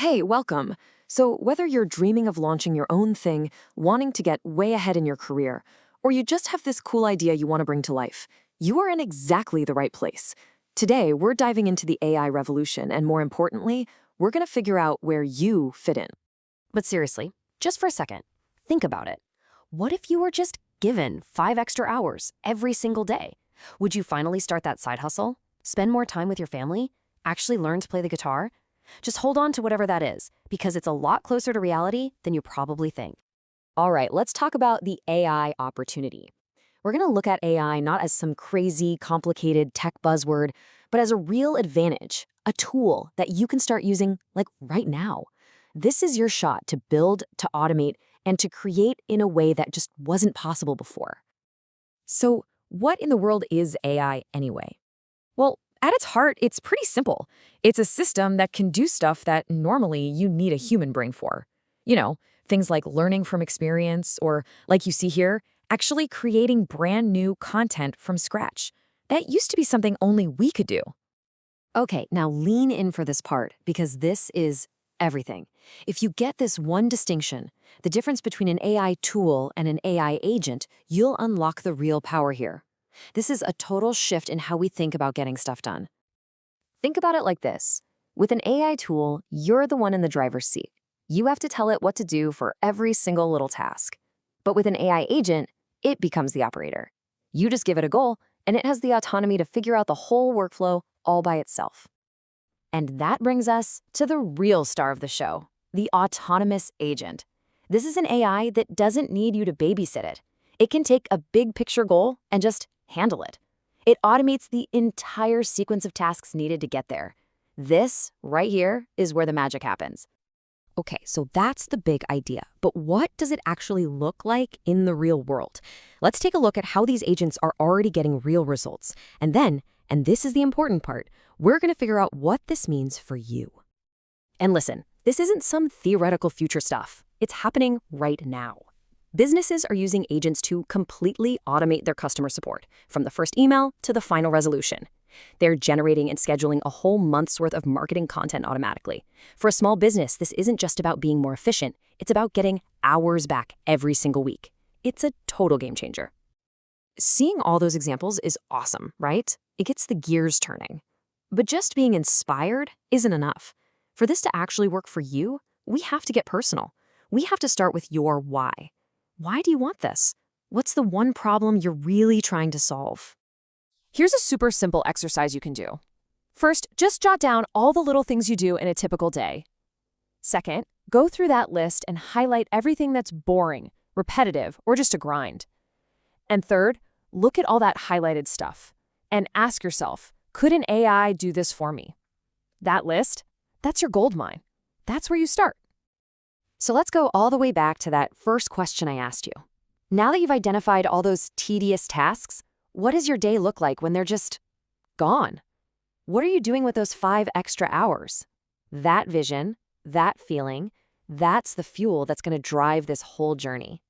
Hey, welcome. So, whether you're dreaming of launching your own thing, wanting to get way ahead in your career, or you just have this cool idea you want to bring to life, you are in exactly the right place. Today, we're diving into the AI revolution, and more importantly, we're going to figure out where you fit in. But seriously, just for a second, think about it. What if you were just given 5 extra hours every single day? Would you finally start that side hustle? Spend more time with your family? Actually learn to play the guitar? Just hold on to whatever that is, because it's a lot closer to reality than you probably think. All right, let's talk about the AI opportunity. We're going to look at AI not as some crazy, complicated tech buzzword, but as a real advantage, a tool that you can start using like right now. This is your shot to build, to automate, and to create in a way that just wasn't possible before. So, what in the world is AI anyway? Well, at its heart, it's pretty simple. It's a system that can do stuff that normally you need a human brain for. You know, things like learning from experience or, like you see here, actually creating brand new content from scratch. That used to be something only we could do. Okay, now lean in for this part because this is everything. If you get this one distinction, the difference between an AI tool and an AI agent, you'll unlock the real power here. This is a total shift in how we think about getting stuff done. Think about it like this. With an AI tool, you're the one in the driver's seat. You have to tell it what to do for every single little task. But with an AI agent, it becomes the operator. You just give it a goal, and it has the autonomy to figure out the whole workflow all by itself. And that brings us to the real star of the show, the autonomous agent. This is an AI that doesn't need you to babysit it. It can take a big picture goal and just handle it. It automates the entire sequence of tasks needed to get there. This, right here, is where the magic happens. Okay, so that's the big idea. But what does it actually look like in the real world? Let's take a look at how these agents are already getting real results. And then, and this is the important part, we're going to figure out what this means for you. And listen, this isn't some theoretical future stuff. It's happening right now. Businesses are using agents to completely automate their customer support, from the first email to the final resolution. They're generating and scheduling a whole month's worth of marketing content automatically. For a small business, this isn't just about being more efficient, it's about getting hours back every single week. It's a total game changer. Seeing all those examples is awesome, right? It gets the gears turning. But just being inspired isn't enough. For this to actually work for you, we have to get personal. We have to start with your why. Why do you want this? What's the one problem you're really trying to solve? Here's a super simple exercise you can do. First, just jot down all the little things you do in a typical day. Second, go through that list and highlight everything that's boring, repetitive, or just a grind. And third, look at all that highlighted stuff and ask yourself, could an AI do this for me? That list, that's your gold mine. That's where you start. So let's go all the way back to that first question I asked you. Now that you've identified all those tedious tasks, what does your day look like when they're just gone? What are you doing with those 5 extra hours? That vision, that feeling, that's the fuel that's going to drive this whole journey.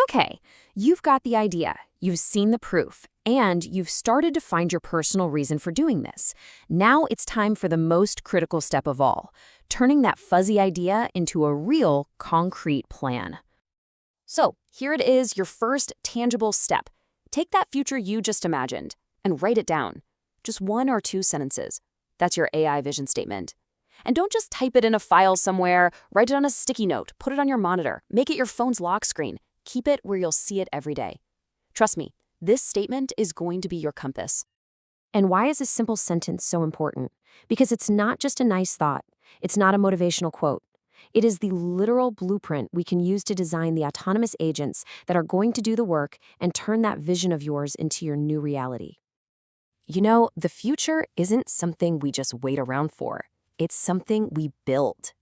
Okay, you've got the idea, you've seen the proof, and you've started to find your personal reason for doing this. Now it's time for the most critical step of all, turning that fuzzy idea into a real, concrete plan. So here it is, your first tangible step. Take that future you just imagined and write it down. Just 1 or 2 sentences. That's your AI vision statement. And don't just type it in a file somewhere, write it on a sticky note, put it on your monitor, make it your phone's lock screen. Keep it where you'll see it every day. Trust me, this statement is going to be your compass. And why is this simple sentence so important? Because it's not just a nice thought. It's not a motivational quote. It is the literal blueprint we can use to design the autonomous agents that are going to do the work and turn that vision of yours into your new reality. You know, the future isn't something we just wait around for. It's something we build.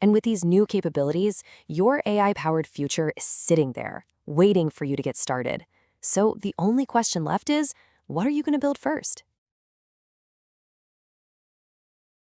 And with these new capabilities, your AI-powered future is sitting there, waiting for you to get started. So the only question left is, what are you going to build first?